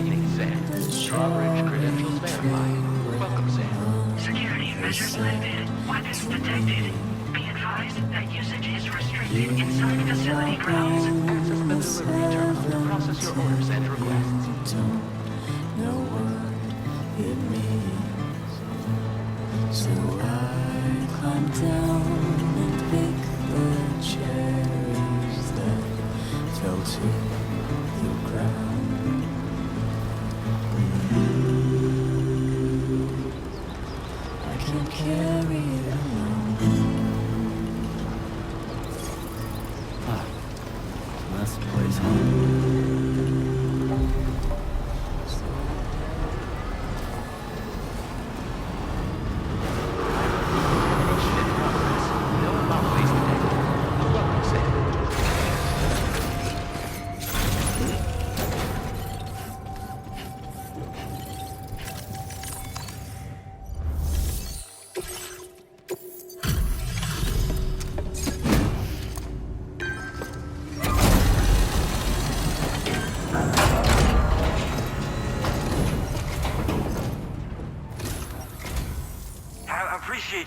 Greetings, Sam. Drawbridge credentials verified. Welcome, Sam. Security measure selected. Weapons detected. Be advised that usage is restricted inside facility grounds. Access the delivery terminal to process your orders and requests. Don't know what it means, so I climb down and pick the cherries that fell to the ground. I can't carry it alone. Ah, that's the place home.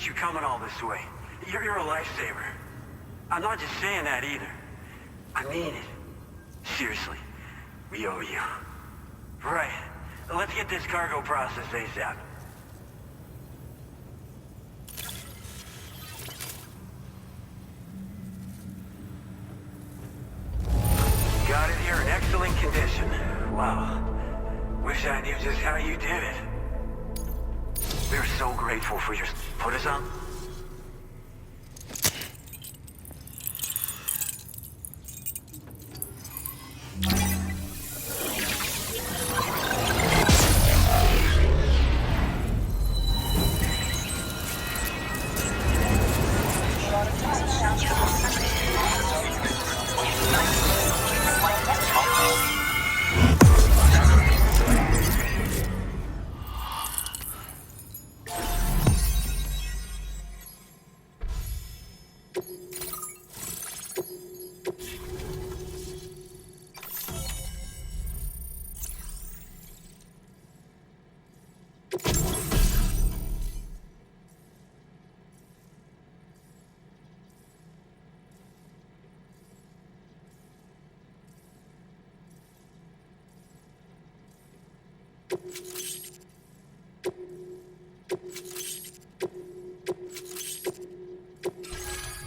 You coming all this way. You're a lifesaver. I'm not just saying that either. I mean it. Seriously. We owe you. Right. Let's get this cargo processed ASAP. Got it here in excellent condition. Wow. Wish I knew just how you did it. We're so grateful for your... Put us on?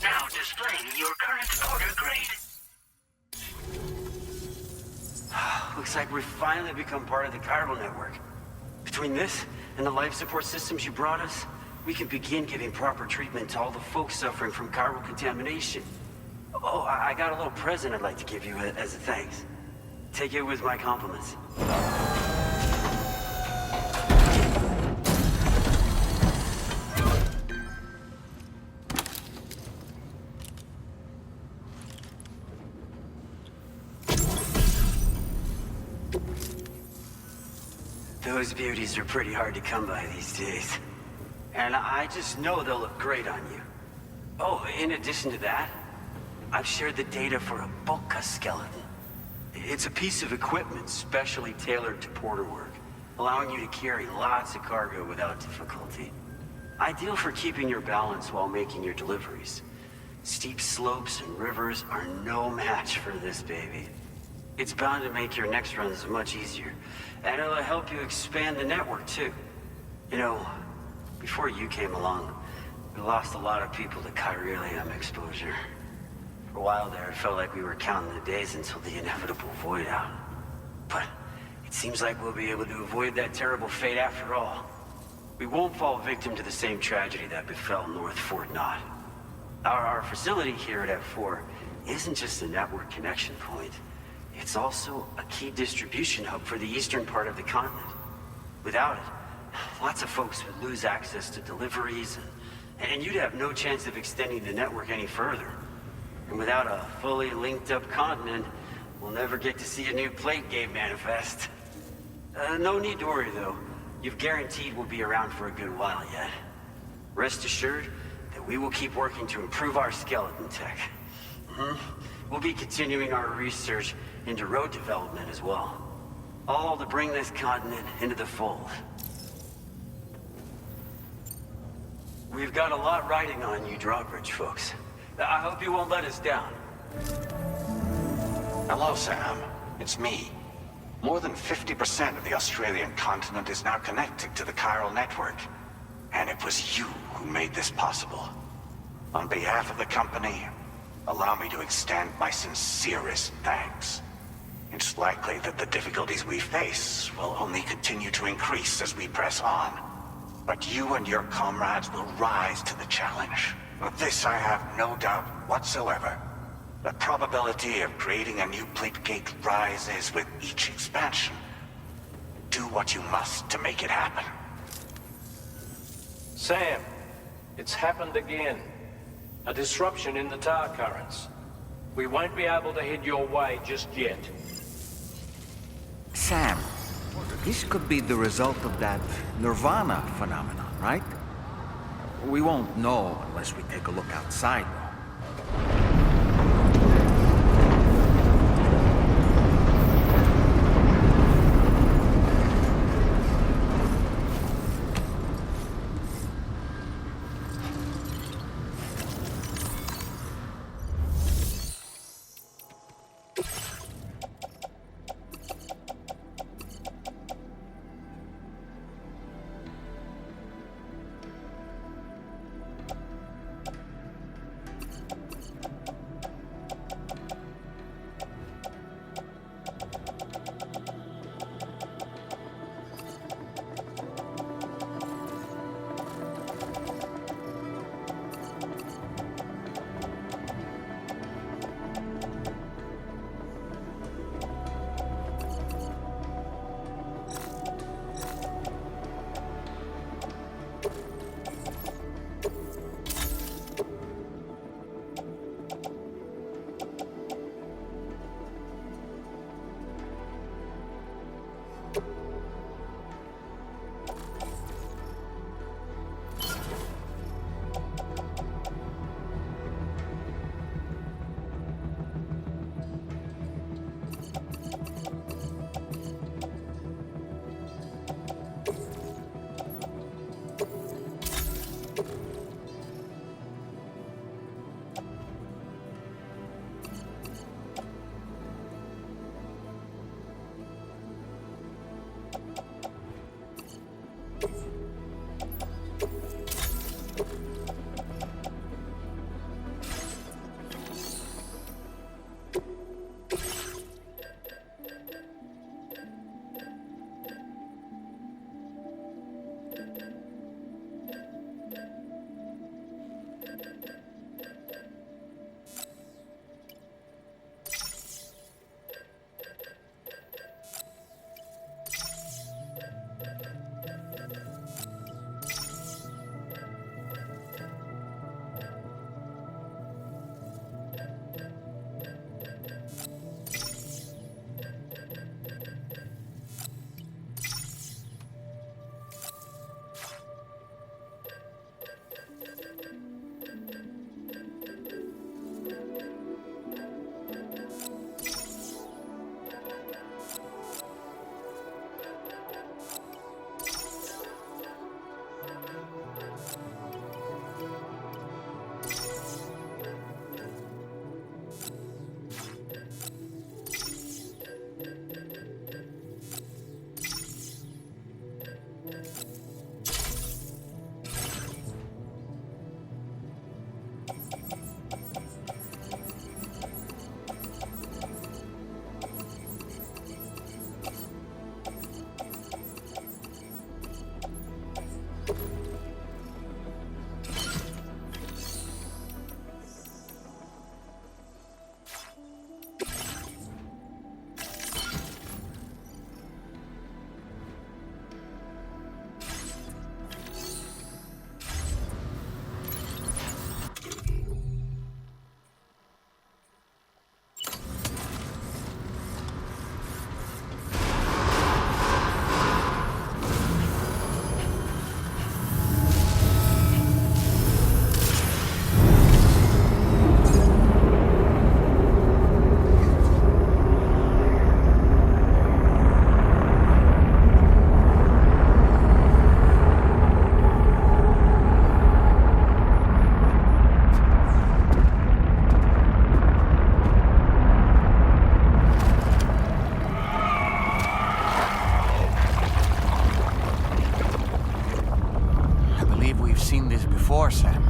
Now displaying your current order grade. Looks like we've finally become part of the chiral network. Between this and the life support systems you brought us, we can begin giving proper treatment to all the folks suffering from chiral contamination. Oh, I got a little present I'd like to give you as a thanks. Take it with my compliments. Those beauties are pretty hard to come by these days. And I just know they'll look great on you. Oh, in addition to that, I've shared the data for a Bulka skeleton. It's a piece of equipment specially tailored to porter work, allowing you to carry lots of cargo without difficulty. Ideal for keeping your balance while making your deliveries. Steep slopes and rivers are no match for this baby. It's bound to make your next runs much easier, and it'll help you expand the network too. You know, before you came along, we lost a lot of people to chiralium exposure. For a while there, it felt like we were counting the days until the inevitable void out. But it seems like we'll be able to avoid that terrible fate after all. We won't fall victim to the same tragedy that befell North Fort Knott. Our facility here at F4 isn't just a network connection point. It's also a key distribution hub for the eastern part of the continent. Without it, lots of folks would lose access to deliveries, and you'd have no chance of extending the network any further. And without a fully linked up continent, we'll never get to see a new plate game manifest. No need to worry though. You've guaranteed we'll be around for a good while yet. Rest assured that we will keep working to improve our skeleton tech. We'll be continuing our research into road development as well. all to bring this continent into the fold. We've got a lot riding on you drawbridge folks. I hope you won't let us down. Hello, Sam. It's me. More than 50% of the Australian continent is now connected to the chiral network. And it was you who made this possible. On behalf of the company, allow me to extend my sincerest thanks. It's likely that the difficulties we face will only continue to increase as we press on. But you and your comrades will rise to the challenge. Of this I have no doubt whatsoever. The probability of creating a new plate gate rises with each expansion. Do what you must to make it happen. Sam, it's happened again. A disruption in the tar currents. We won't be able to head your way just yet. Sam, this could be the result of that Nirvana phenomenon, right? We won't know unless we take a look outside, though. seen this before, Sam.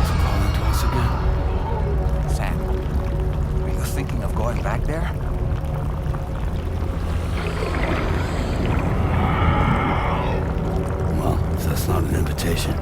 It's calling to us again. Sam, are you thinking of going back there? Well, if that's not an invitation.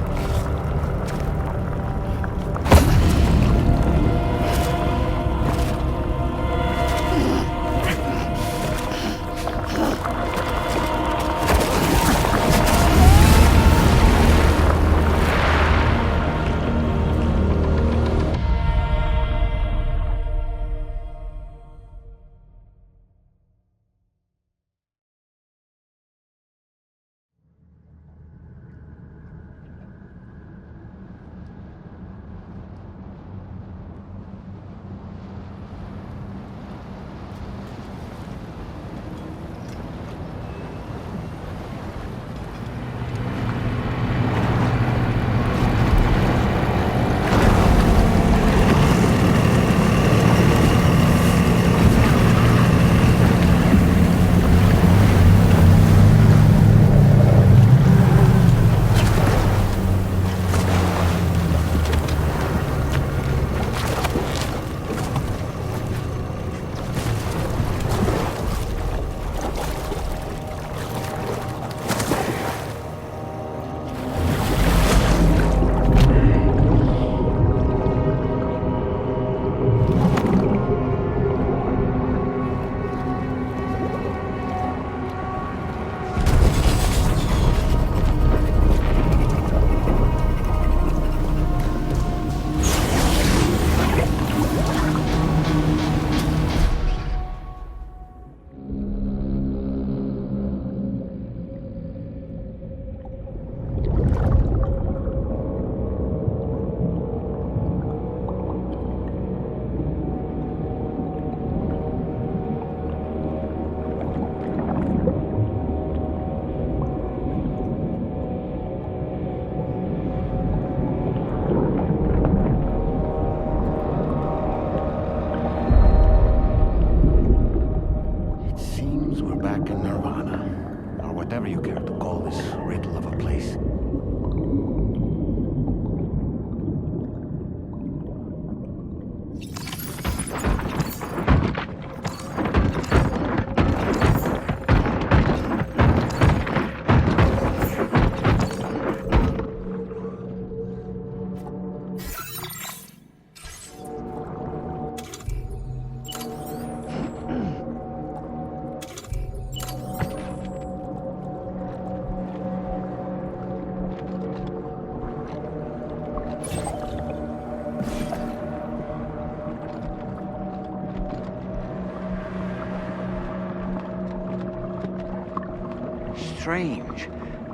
Strange.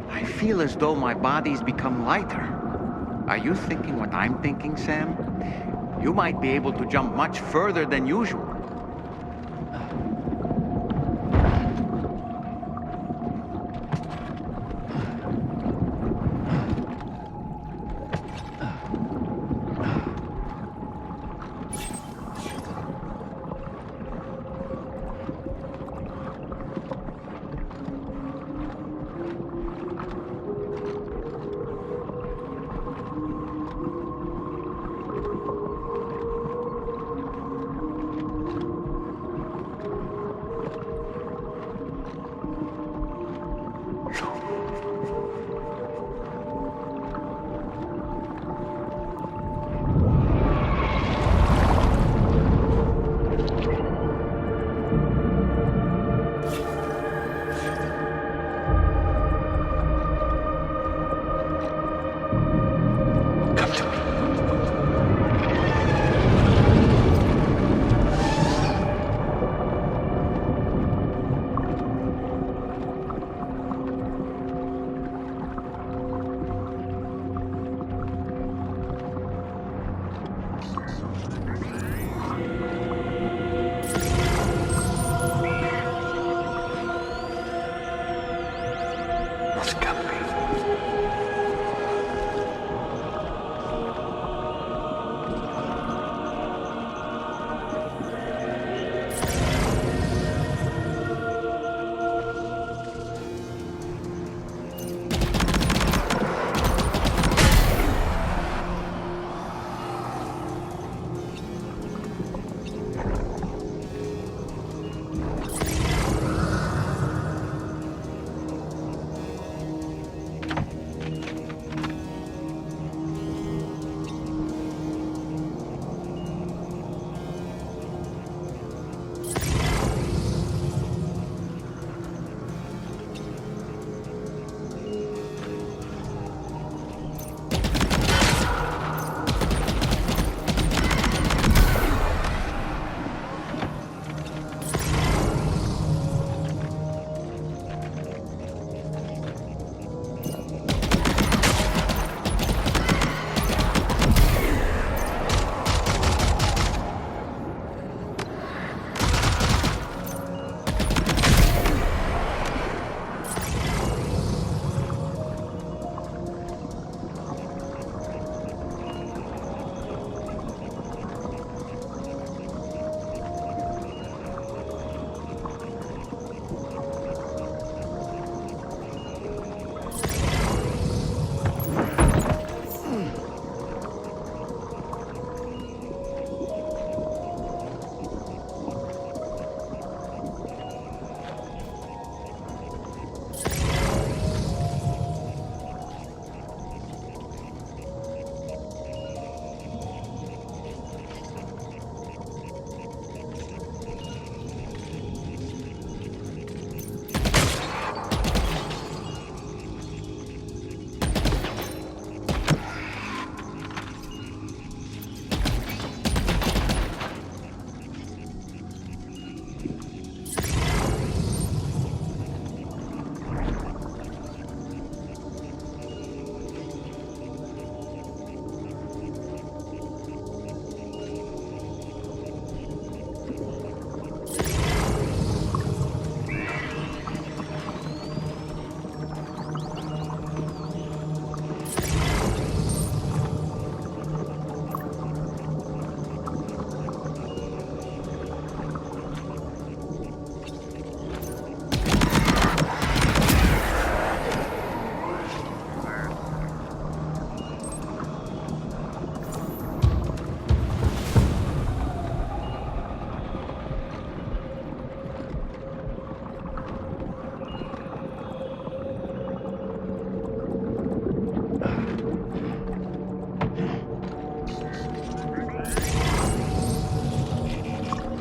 I feel as though my body's become lighter. Are you thinking what I'm thinking, Sam? You might be able to jump much further than usual.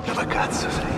Dove cazzo sei?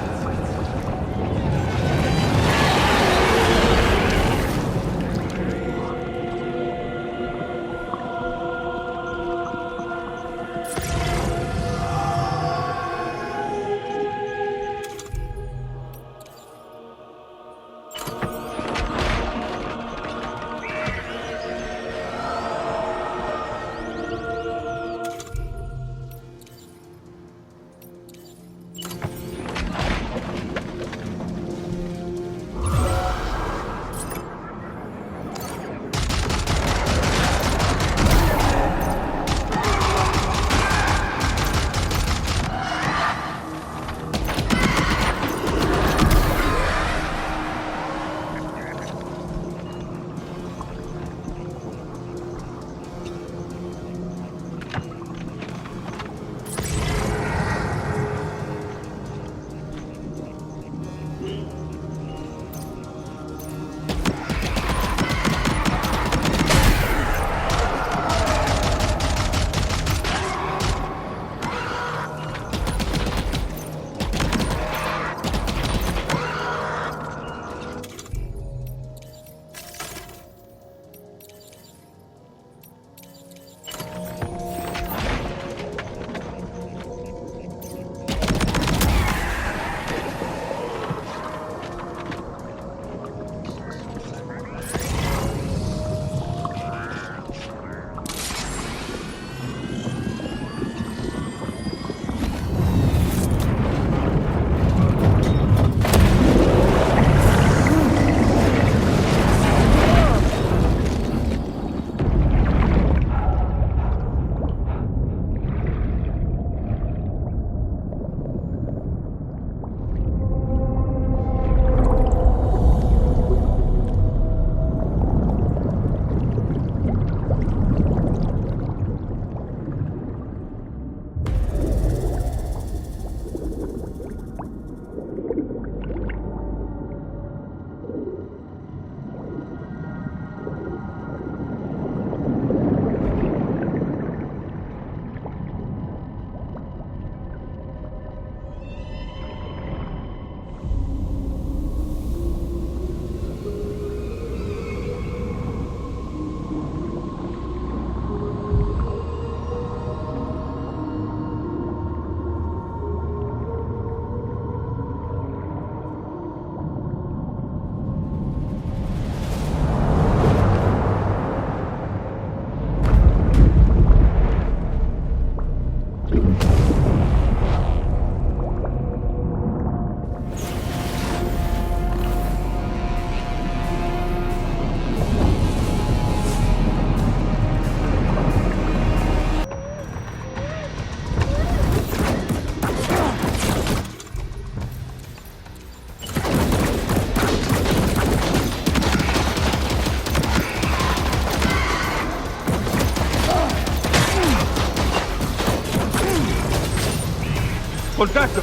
Contatto!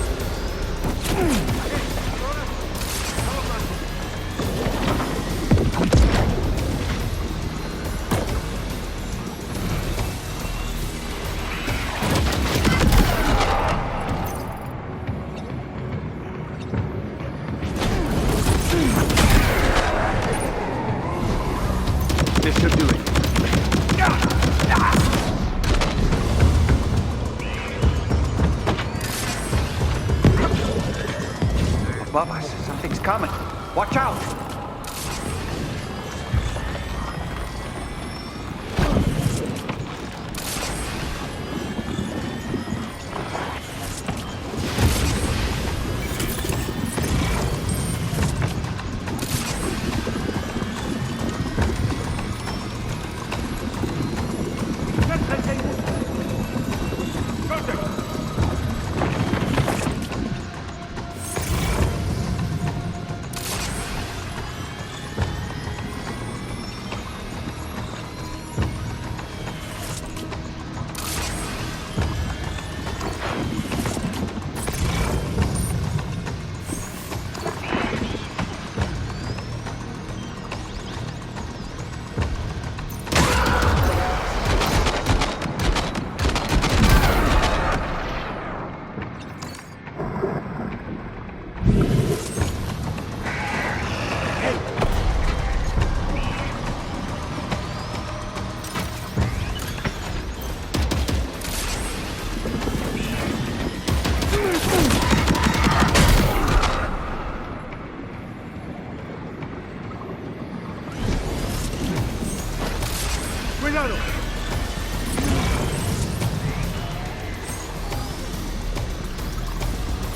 This should do it. Above us, something's coming. Watch out!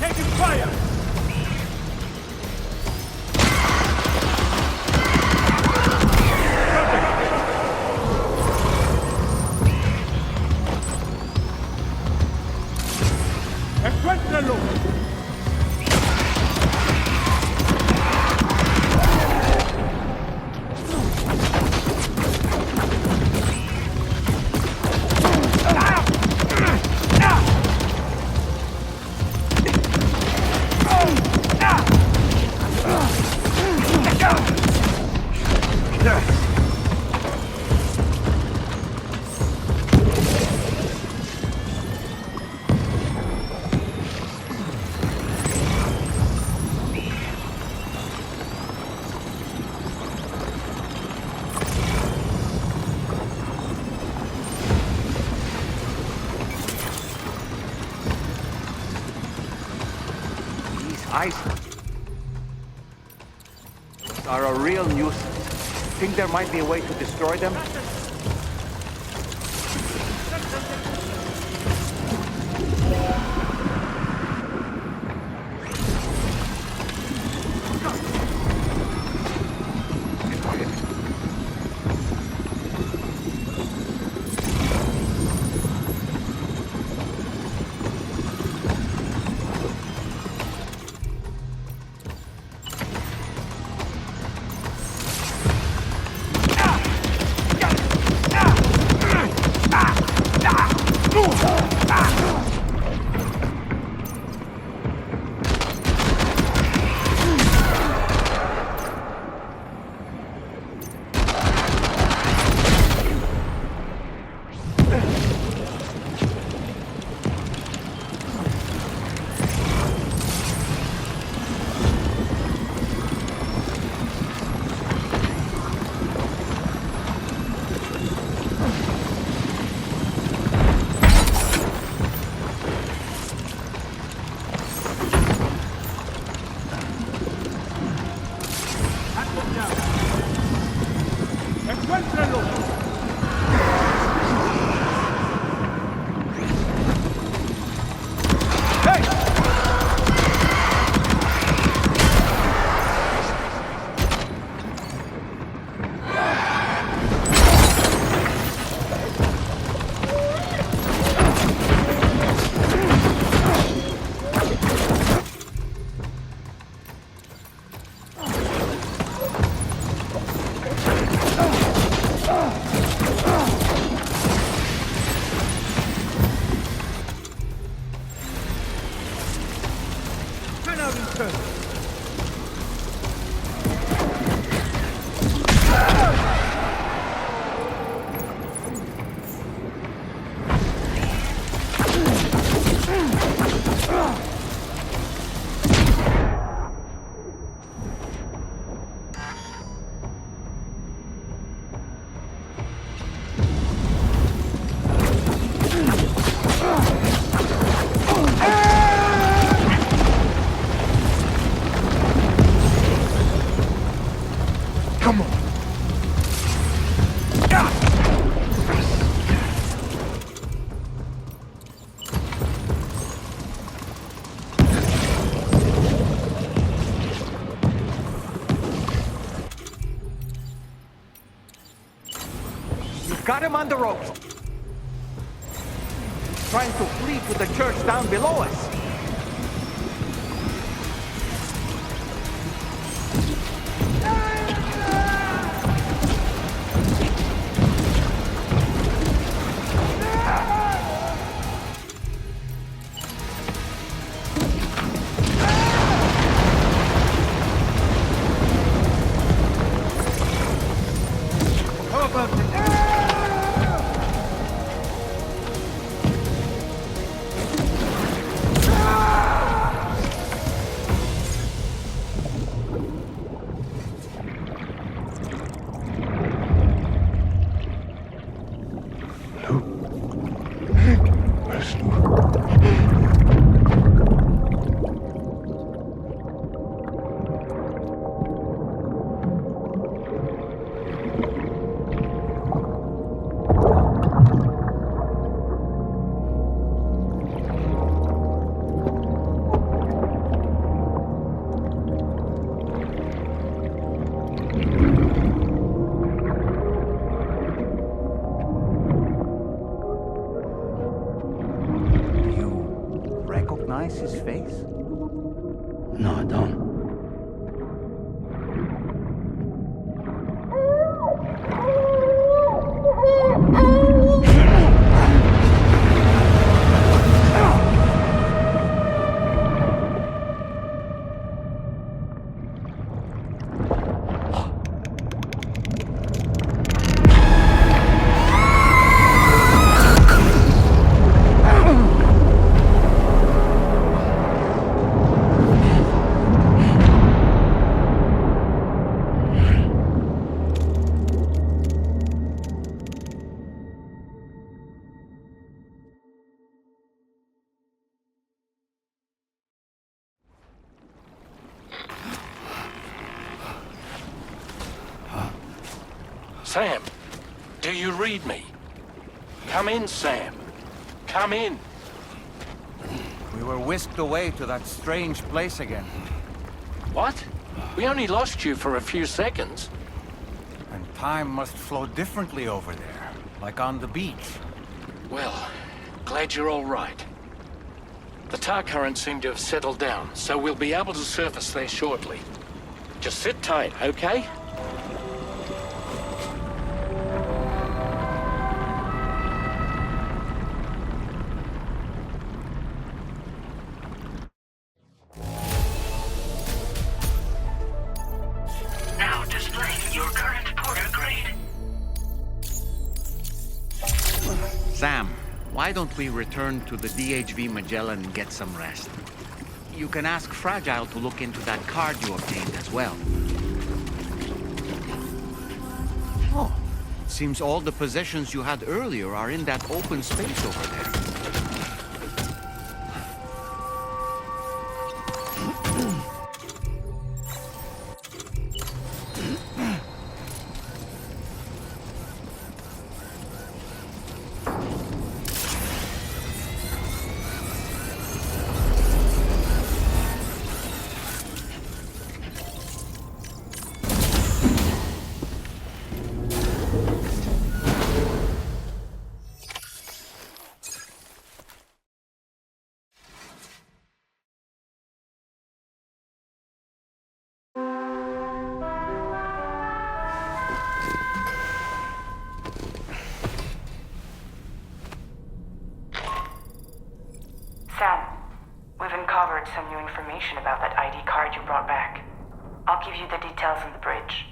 Taking fire! ¡Encuéntrenlo! Islands are a real nuisance. Think there might be a way to destroy them? Got him on the ropes. Trying to flee to the church down below us. No, I don't. Sam, do you read me? Come in, Sam. Come in. We were whisked away to that strange place again. What? We only lost you for a few seconds. And time must flow differently over there, like on the beach. Well, glad you're all right. The tar currents seem to have settled down, so we'll be able to surface there shortly. Just sit tight, okay? Now displaying your current Porter grade. Sam, why don't we return to the DHV Magellan and get some rest? You can ask Fragile to look into that card you obtained as well. Oh, it seems all the possessions you had earlier are in that open space over there. Sam, we've uncovered some new information about that ID card you brought back. I'll give you the details on the bridge.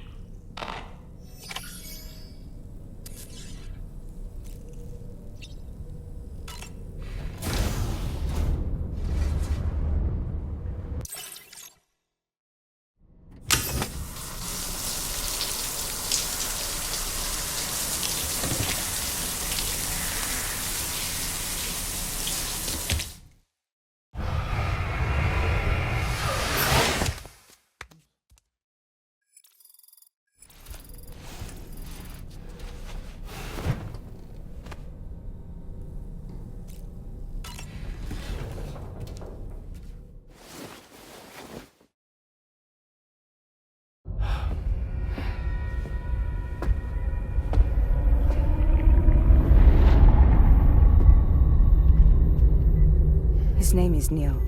His name is Neil.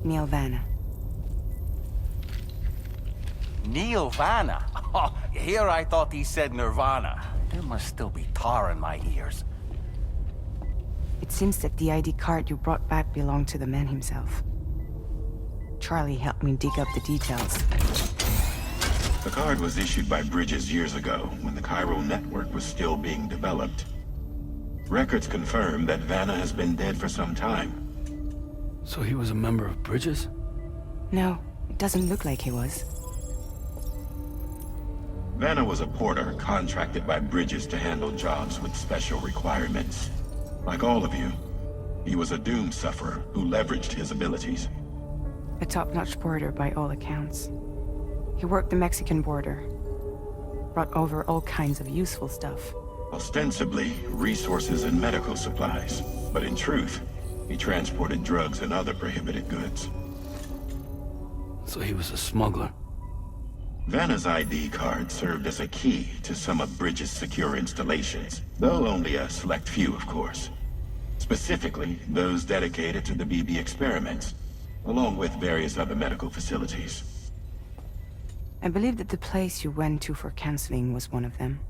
Neil VANA. Neil VANA? Oh, here I thought he said Nirvana. There must still be tar in my ears. It seems that the ID card you brought back belonged to the man himself. Charlie helped me dig up the details. The card was issued by Bridges years ago, when the chiral network was still being developed. Records confirm that VANA has been dead for some time. So he was a member of Bridges? No, it doesn't look like he was. VANA was a porter contracted by Bridges to handle jobs with special requirements. Like all of you, he was a doom sufferer who leveraged his abilities. A top-notch porter by all accounts. He worked the Mexican border. Brought over all kinds of useful stuff. Ostensibly, resources and medical supplies. But in truth, he transported drugs and other prohibited goods. So he was a smuggler. VANA's ID card served as a key to some of Bridges' secure installations, though only a select few, of course. Specifically, those dedicated to the BB experiments. along with various other medical facilities. I believe that the place you went to for counseling was one of them.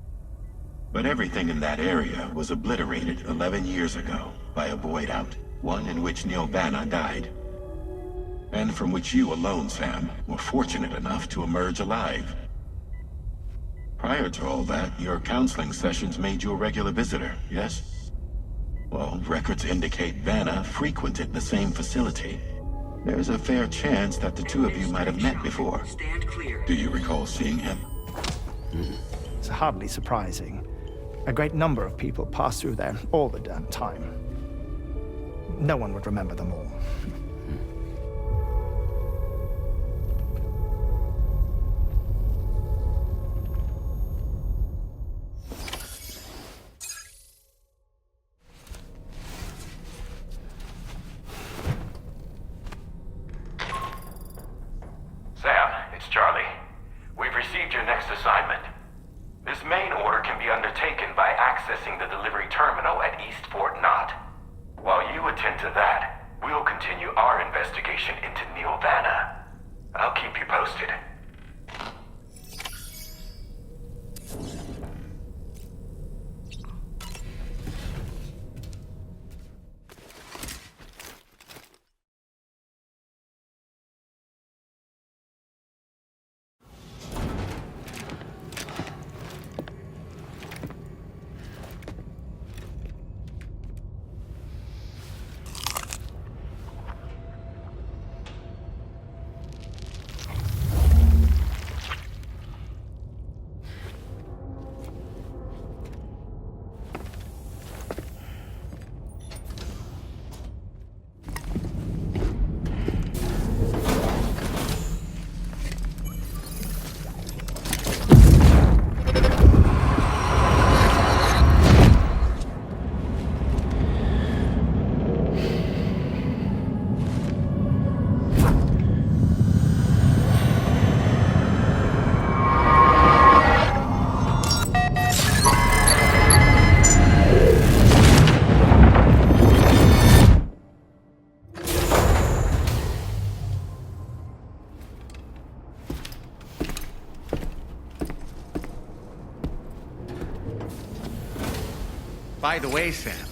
But everything in that area was obliterated 11 years ago by a void out, one in which VANA died. And from which you alone, Sam, were fortunate enough to emerge alive. Prior to all that, your counseling sessions made you a regular visitor, yes? Well, records indicate VANA frequented the same facility. There's a fair chance that the two of you might have met before. Do you recall seeing him? It's hardly surprising. A great number of people pass through there all the damn time. No one would remember them all. Sam, it's Charlie. We've received your next assignment. This main order can be undertaken by accessing the delivery terminal at East Fort Knott. While you attend to that, we'll continue our investigation into VANA. I'll keep you posted. By the way, Sam,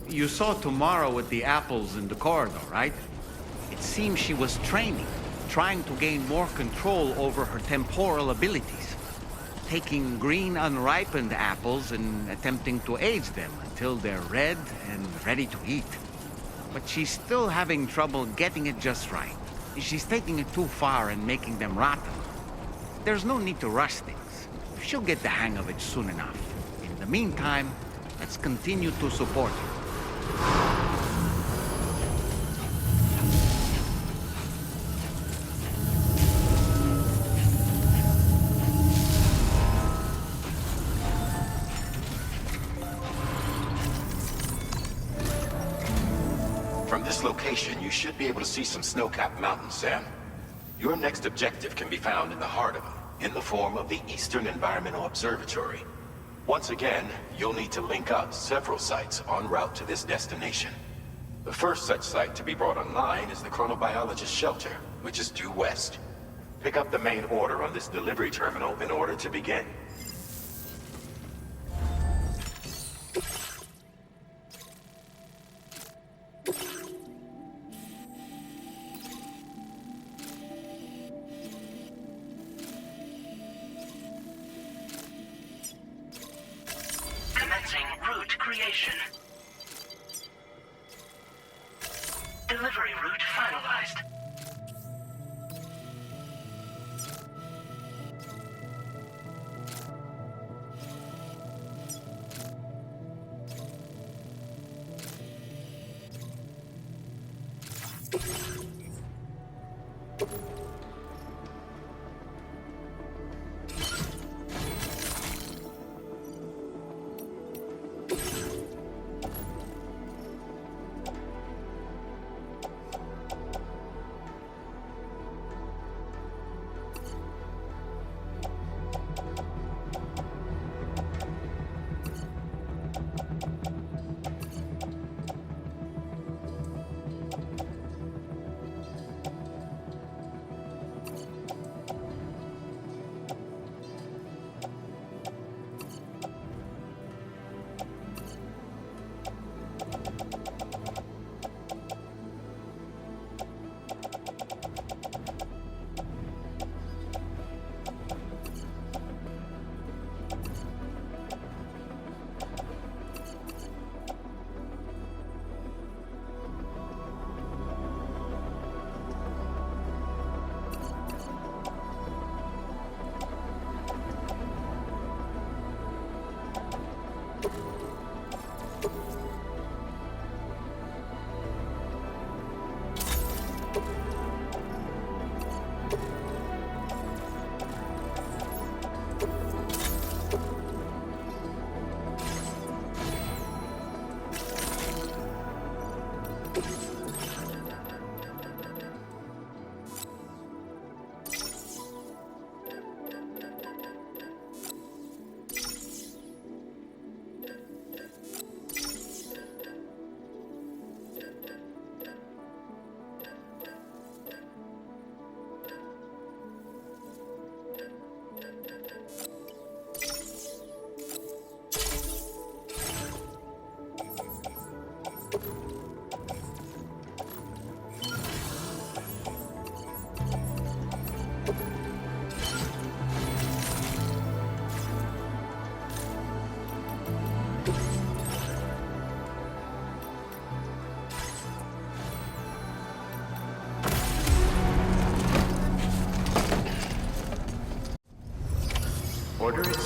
you saw Tomorrow with the apples in the corridor, right? It seems she was training, trying to gain more control over her temporal abilities. Taking green unripened apples and attempting to age them until they're red and ready to eat. But she's still having trouble getting it just right. She's taking it too far and making them rotten. There's no need to rush things. She'll get the hang of it soon enough. In the meantime, let's continue to support her. From this location, you should be able to see some snow-capped mountains, Sam. Your next objective can be found in the heart of them, in the form of the Eastern Environmental Observatory. Once again, you'll need to link up several sites en route to this destination. The first such site to be brought online is the Chronobiologist Shelter, which is due west. Pick up the main order on this delivery terminal in order to begin. Commencing route creation. Delivery route finalized.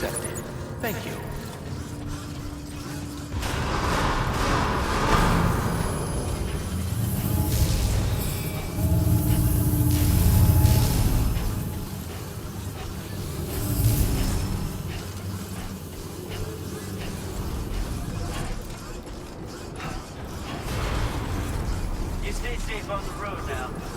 accepted. Thank you. You stay safe on the road now.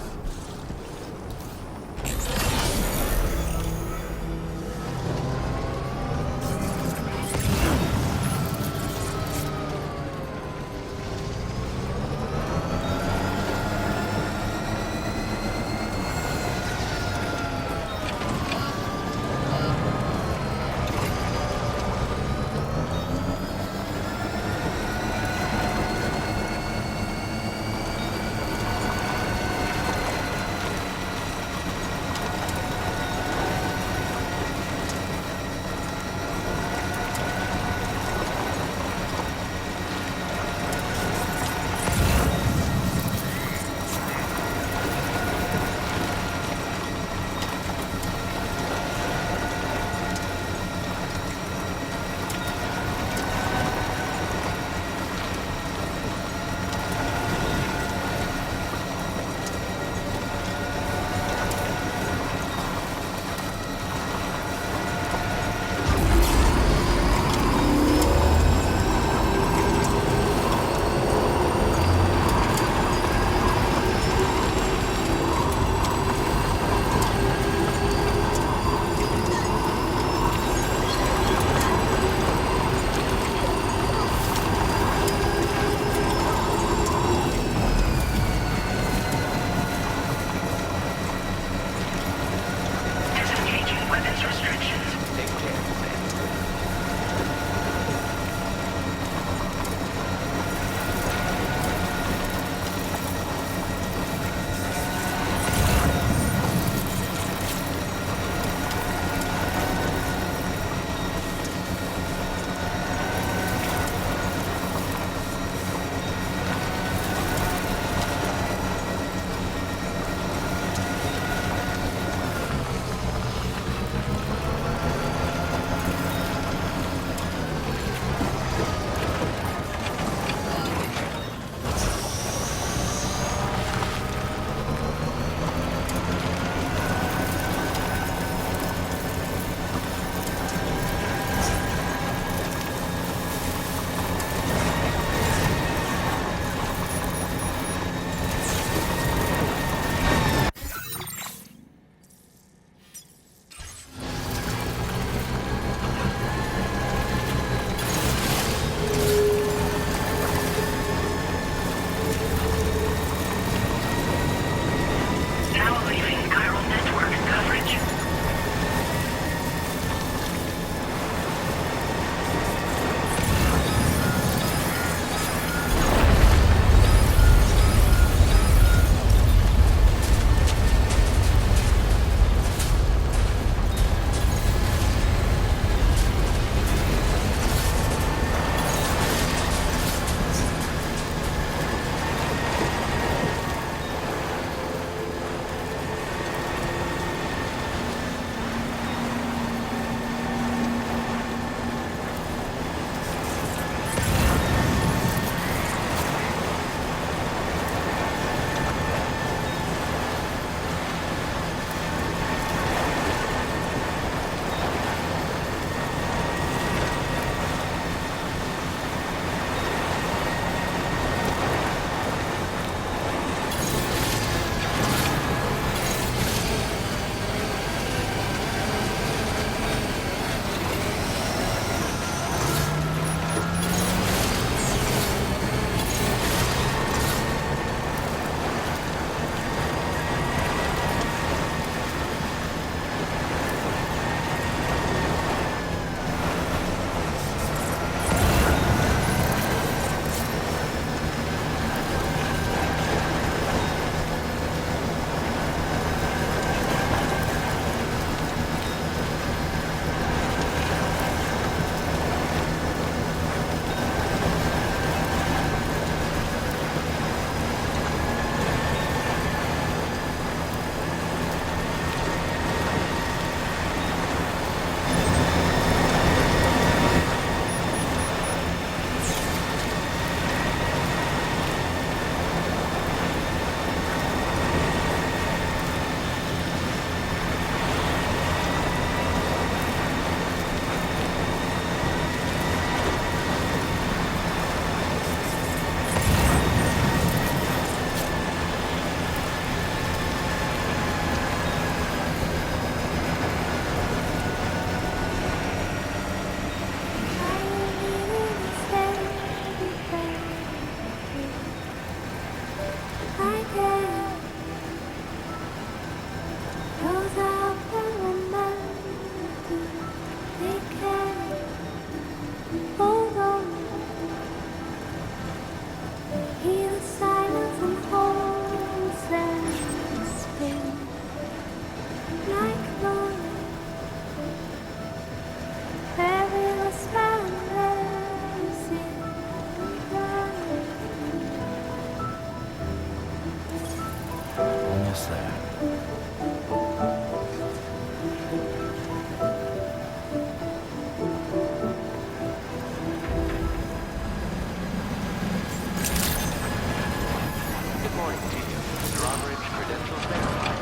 Good morning to you. Drawbridge credentials verified.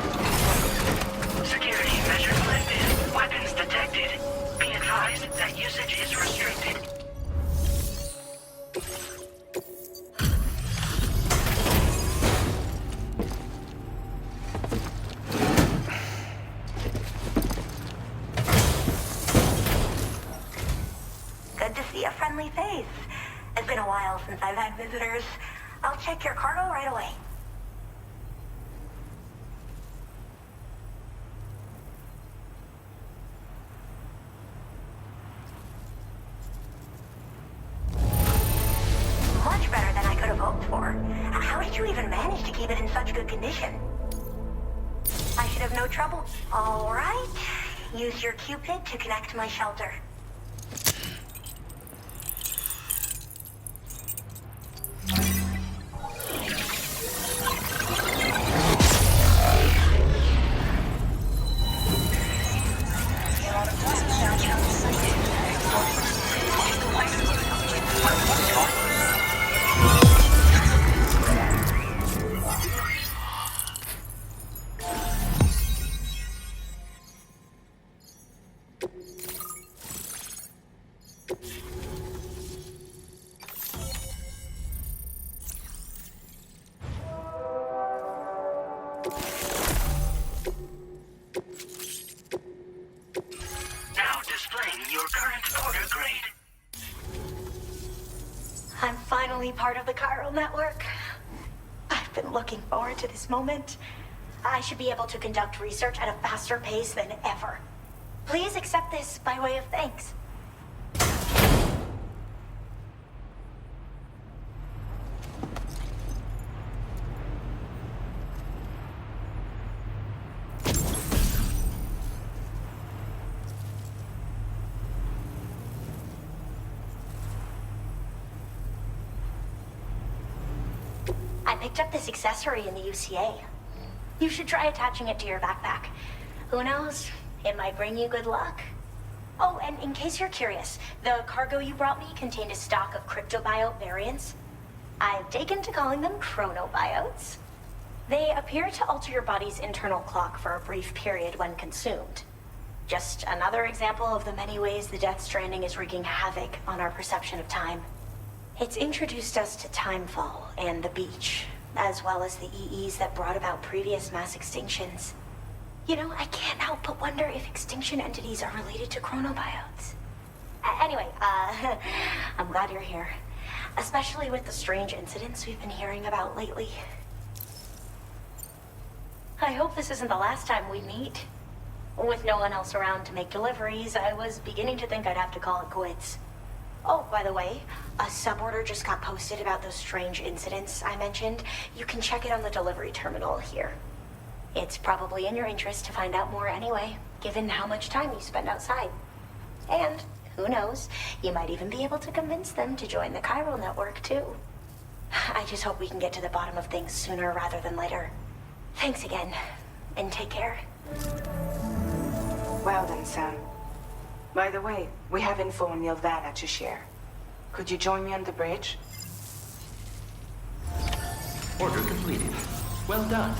Security measures lifted. Weapons detected. Be advised that usage is restricted. Good to see a friendly face. It's been a while since I've had visitors. I'll check your cargo right away. Much better than I could have hoped for. How did you even manage to keep it in such good condition? I should have no trouble. All right. Use your Cupid to connect to my shelter. Now displaying your current order grade. I'm finally part of the chiral network. I've been looking forward to this moment. I should be able to conduct research at a faster pace than ever. Please accept this by way of thanks. I picked up this accessory in the UCA. You should try attaching it to your backpack. Who knows? It might bring you good luck. Oh, and in case you're curious, the cargo you brought me contained a stock of cryptobiote variants. I've taken to calling them chronobiotes. They appear to alter your body's internal clock for a brief period when consumed. Just another example of the many ways the Death Stranding is wreaking havoc on our perception of time. It's introduced us to timefall and the beach, as well as the EEs that brought about previous mass extinctions. You know, I can't help but wonder if extinction entities are related to chronobiotes. Anyway, I'm glad you're here. Especially with the strange incidents we've been hearing about lately. I hope this isn't the last time we meet. With no one else around to make deliveries, I was beginning to think I'd have to call it quits. Oh, by the way, a suborder just got posted about those strange incidents I mentioned. You can check it on the delivery terminal here. It's probably in your interest to find out more anyway, given how much time you spend outside. And, who knows, you might even be able to convince them to join the chiral network, too. I just hope we can get to the bottom of things sooner rather than later. Thanks again, and take care. Well then, Sam. By the way, we have info on VANA to share. Could you join me on the bridge? Order completed. Well done.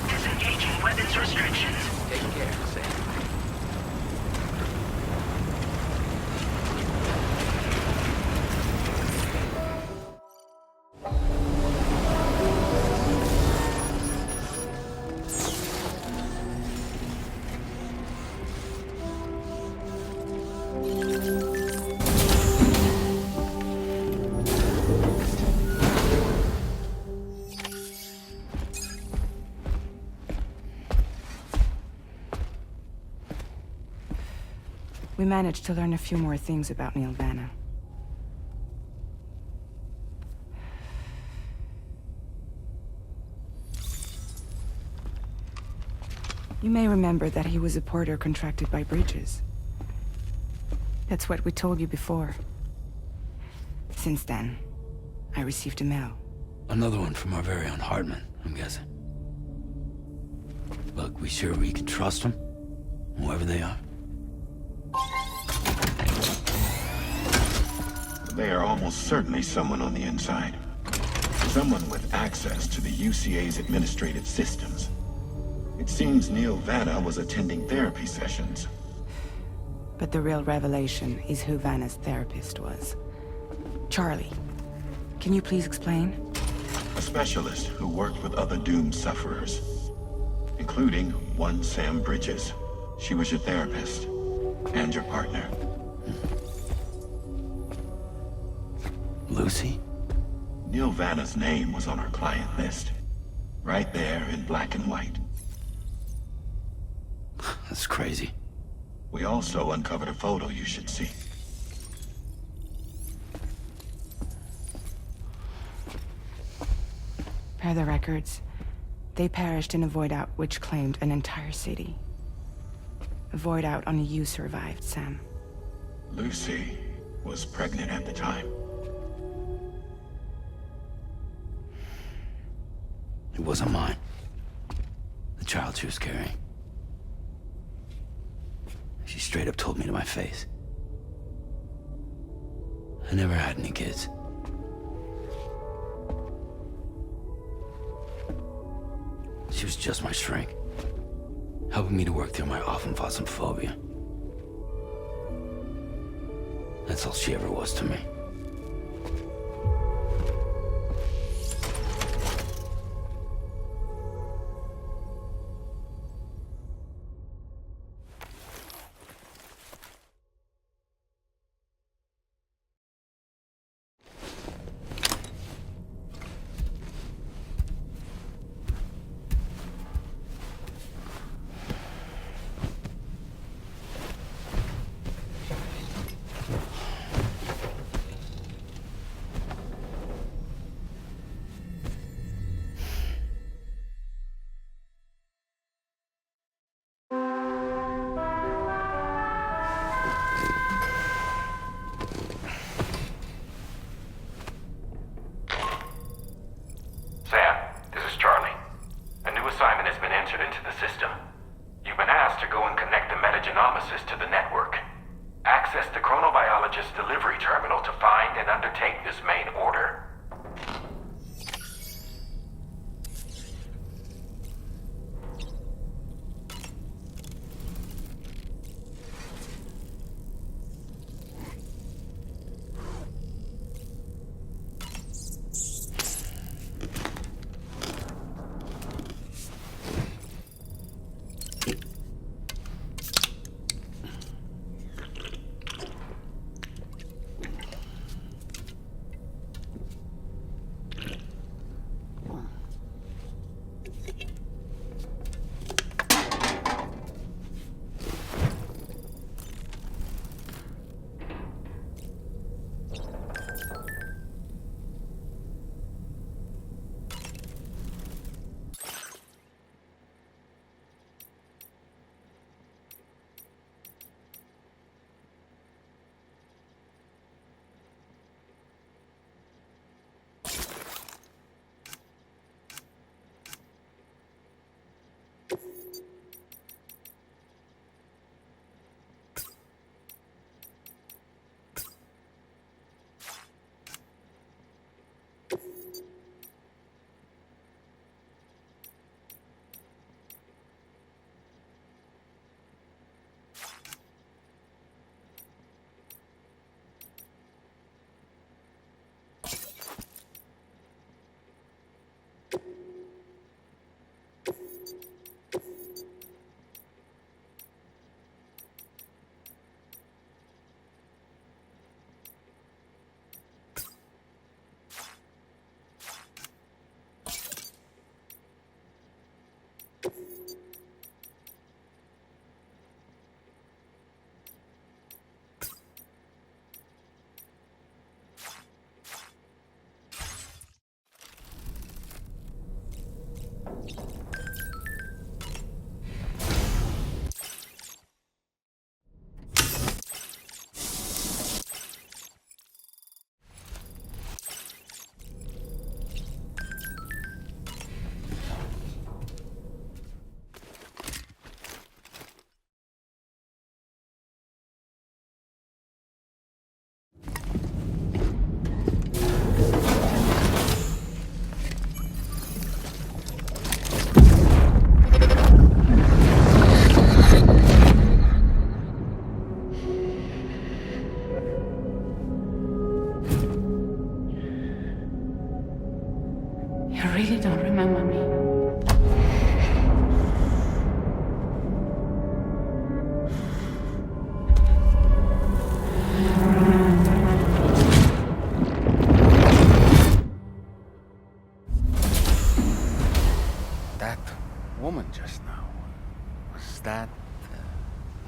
Disengaging weapons restrictions. Take care, Sam. We managed to learn a few more things about VANA. You may remember that he was a porter contracted by Bridges. That's what we told you before. Since then, I received a mail. Another one from our very own Hartman, I'm guessing. Look, we sure we can trust them? Whoever they are? They are almost certainly someone on the inside. Someone with access to the UCA's administrative systems. It seems Neil VANA was attending therapy sessions. But the real revelation is who VANA's therapist was. Charlie, can you please explain? A specialist who worked with other doomed sufferers, including one Sam Bridges. She was your therapist and your partner. Lucy? Neil VANA's name was on our client list. Right there in black and white. That's crazy. We also uncovered a photo you should see. Per the records, they perished in a void out which claimed an entire city. A void out only you survived, Sam. Lucy was pregnant at the time. It wasn't mine. The child she was carrying. She straight up told me to my face. I never had any kids. She was just my shrink, helping me to work through my often phobia. That's all she ever was to me.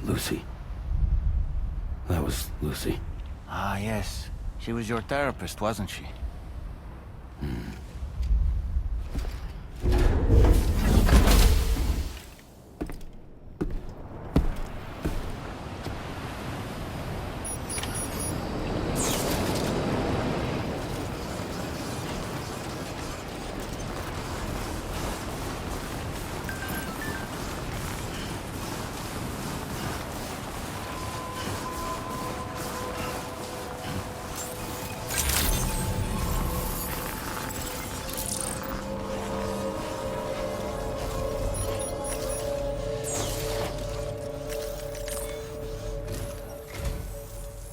Lucy. That was Lucy. Ah, yes. She was your therapist, wasn't she?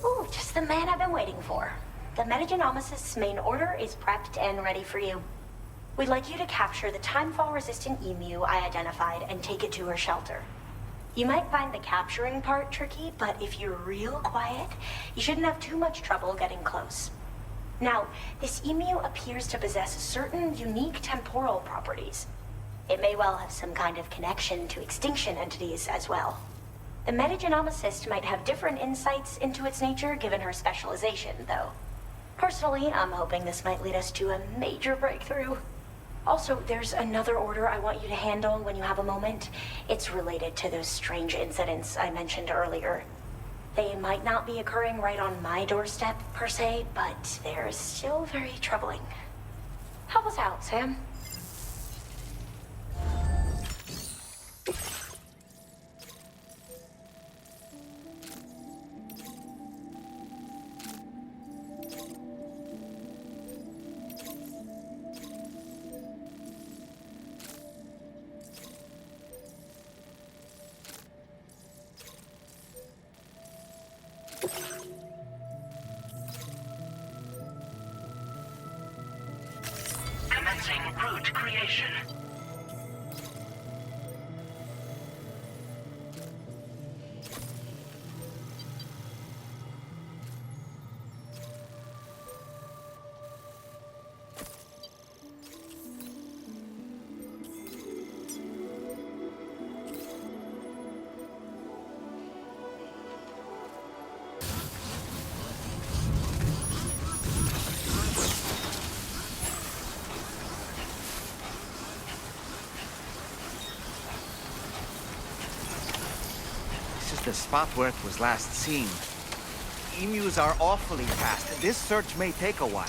Ooh, just the man I've been waiting for. The Metagenomicist's main order is prepped and ready for you. We'd like you to capture the timefall-resistant emu I identified and take it to her shelter. You might find the capturing part tricky, but if you're real quiet, you shouldn't have too much trouble getting close. Now, this emu appears to possess certain unique temporal properties. It may well have some kind of connection to extinction entities as well. The metagenomicist might have different insights into its nature given her specialization, though. Personally, I'm hoping this might lead us to a major breakthrough. Also, there's another order I want you to handle when you have a moment. It's related to those strange incidents I mentioned earlier. They might not be occurring right on my doorstep, per se, but they're still very troubling. Help us out, Sam. Commencing route creation. The spot where it was last seen. Emus are awfully fast. This search may take a while.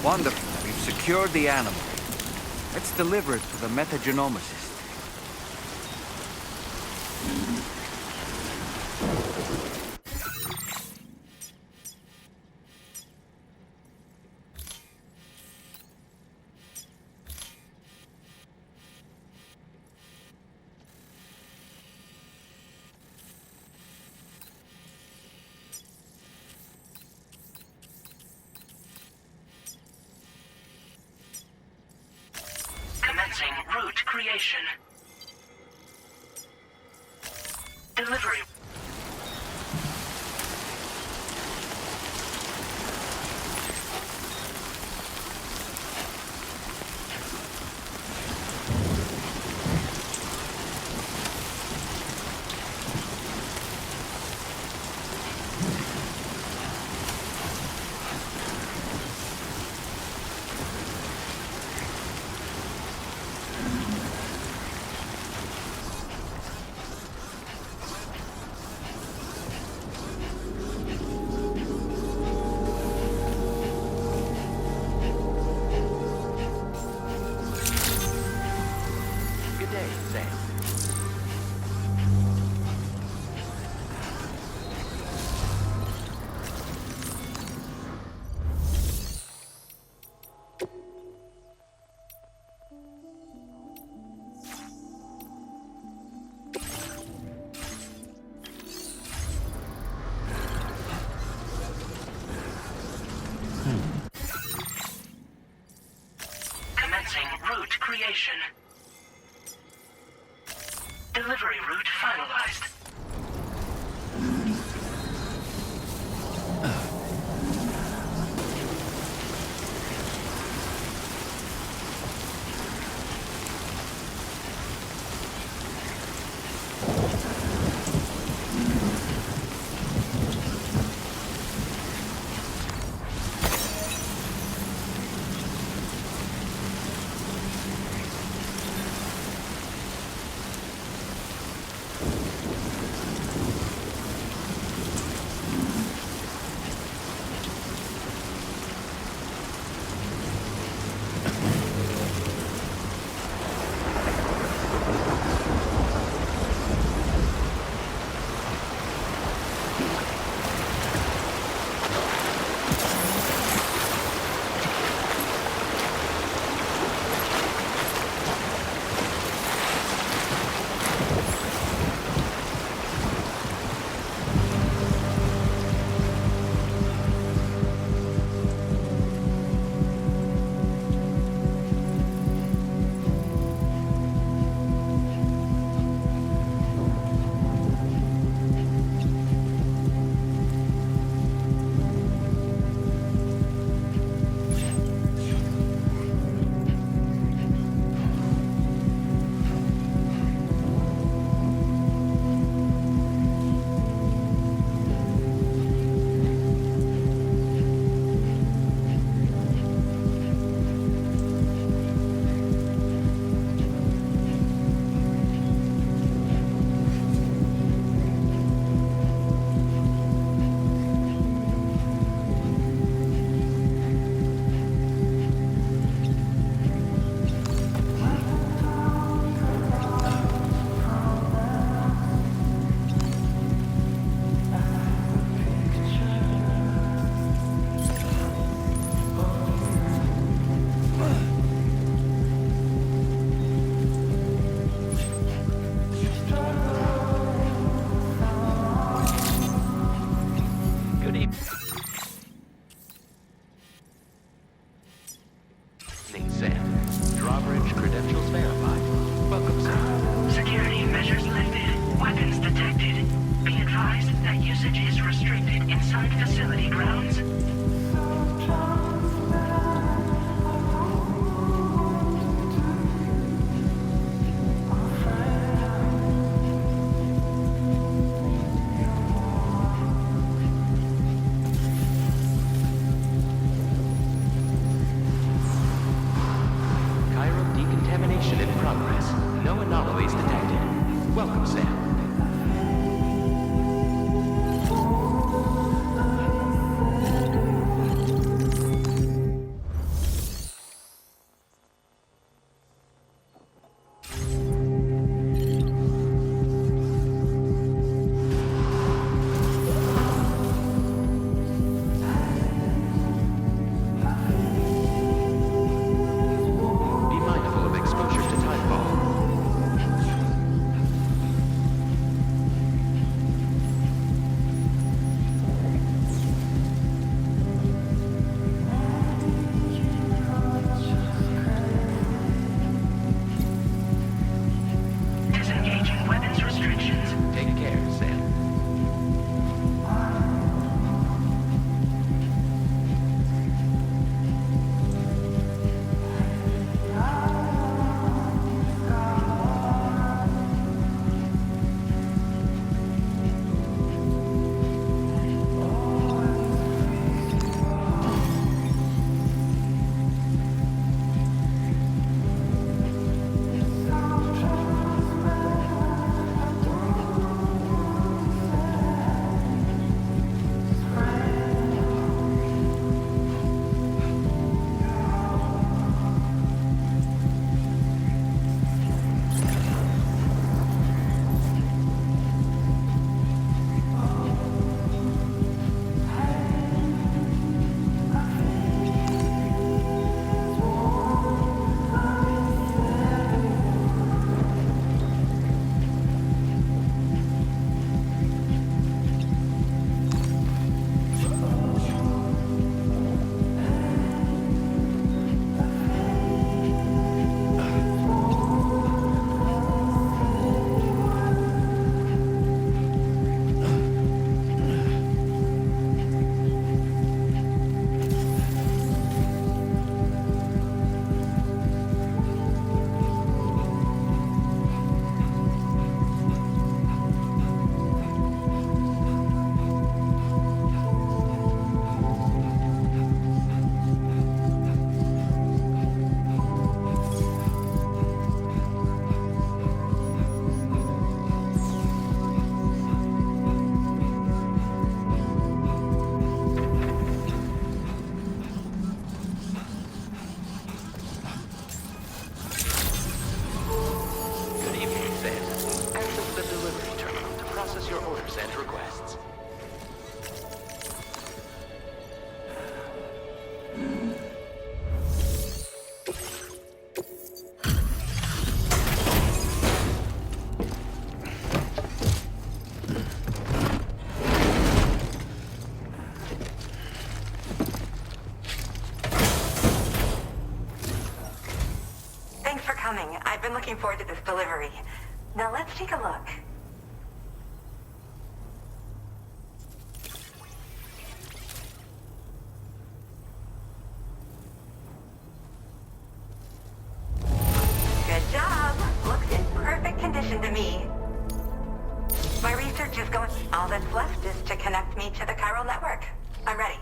Wonderful. We've secured the animal. Let's deliver it to the metagenomicist. creation. Delivery. Route creation. Delivery route finalized. coming. I've been looking forward to this delivery. Now let's take a look. Good job. Looks in perfect condition to me. My research is going... All that's left is to connect me to the chiral network. I'm ready.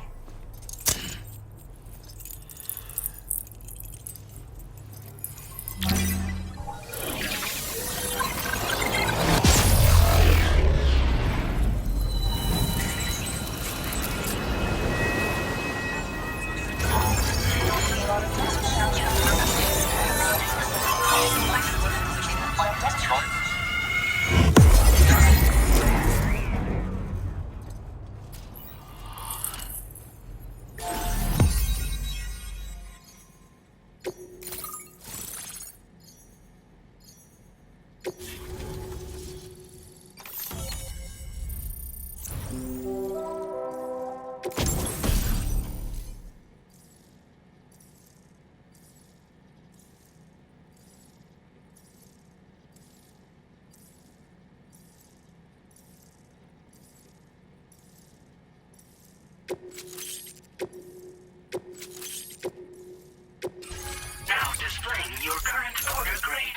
Now displaying your current order grade.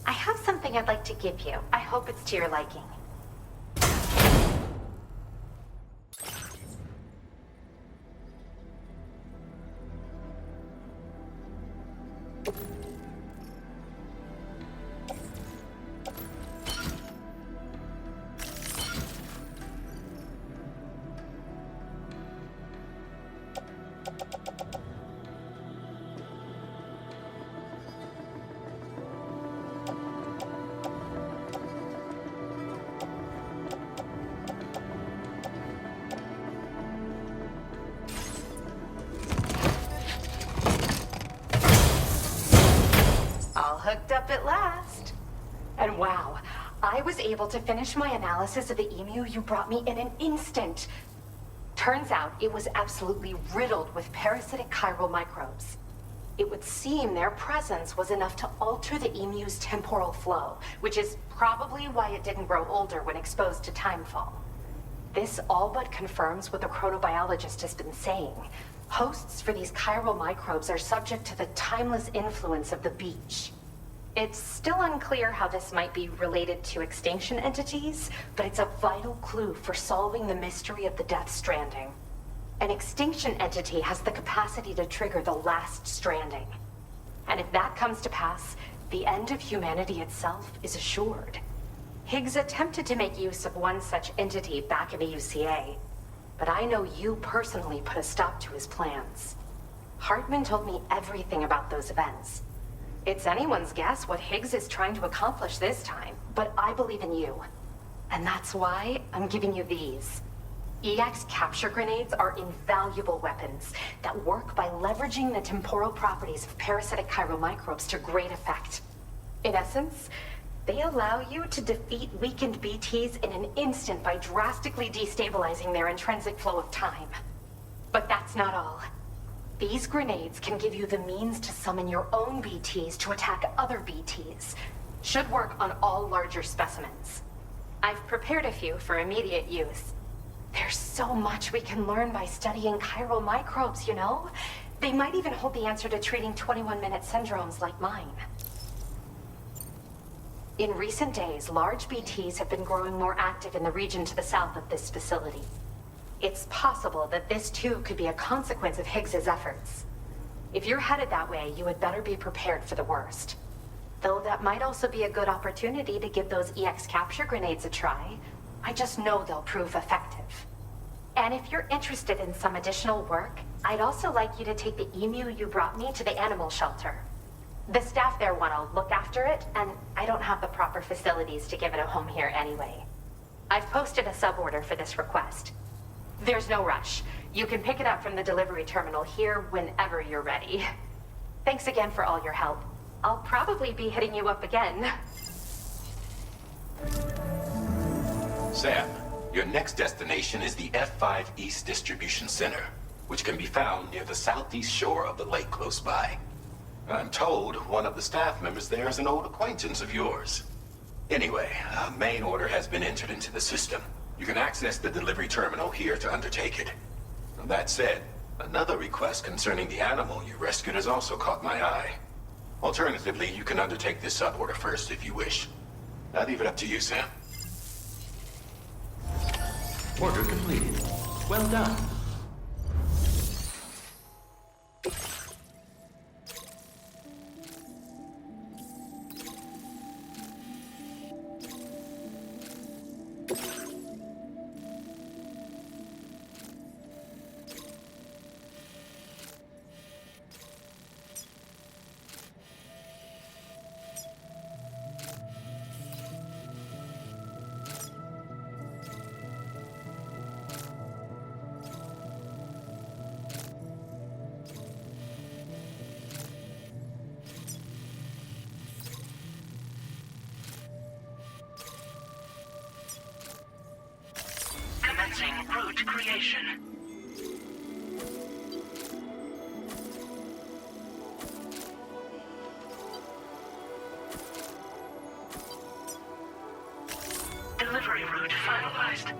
I have something I'd like to give you. I hope it's to your liking. Hooked up at last. And wow, I was able to finish my analysis of the emu you brought me in an instant. Turns out it was absolutely riddled with parasitic chiral microbes. It would seem their presence was enough to alter the emu's temporal flow, which is probably why it didn't grow older when exposed to timefall. This all but confirms what the chronobiologist has been saying. Hosts for these chiral microbes are subject to the timeless influence of the beach. It's still unclear how this might be related to extinction entities, but it's a vital clue for solving the mystery of the Death Stranding. An extinction entity has the capacity to trigger the last stranding. And if that comes to pass, the end of humanity itself is assured. Higgs attempted to make use of one such entity back in the UCA, but I know you personally put a stop to his plans. Hartman told me everything about those events. It's anyone's guess what Higgs is trying to accomplish this time, but I believe in you. And that's why I'm giving you these. EX capture grenades are invaluable weapons that work by leveraging the temporal properties of parasitic chiral microbes to great effect. In essence, they allow you to defeat weakened BTs in an instant by drastically destabilizing their intrinsic flow of time. But that's not all. These grenades can give you the means to summon your own BTs to attack other BTs. Should work on all larger specimens. I've prepared a few for immediate use. There's so much we can learn by studying chiral microbes, you know? They might even hold the answer to treating 21-minute syndromes like mine. In recent days, large BTs have been growing more active in the region to the south of this facility. It's possible that this too could be a consequence of Higgs's efforts. If you're headed that way, you had better be prepared for the worst. Though that might also be a good opportunity to give those EX capture grenades a try. I just know they'll prove effective. And if you're interested in some additional work, I'd also like you to take the emu you brought me to the animal shelter. The staff there want to look after it, and I don't have the proper facilities to give it a home here anyway. I've posted a suborder for this request. There's no rush. You can pick it up from the delivery terminal here whenever you're ready. Thanks again for all your help. I'll probably be hitting you up again. Sam, your next destination is the F5 East Distribution Center, which can be found near the southeast shore of the lake close by. I'm told one of the staff members there is an old acquaintance of yours. Anyway, a main order has been entered into the system. You can access the delivery terminal here to undertake it. That said, another request concerning the animal you rescued has also caught my eye. Alternatively, you can undertake this sub-order first if you wish. I'll leave it up to you, Sam. Order completed. Well done. Commencing route creation. Delivery route finalized.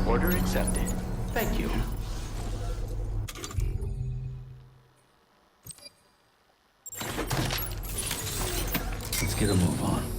Order accepted. Thank you. Let's get a move on.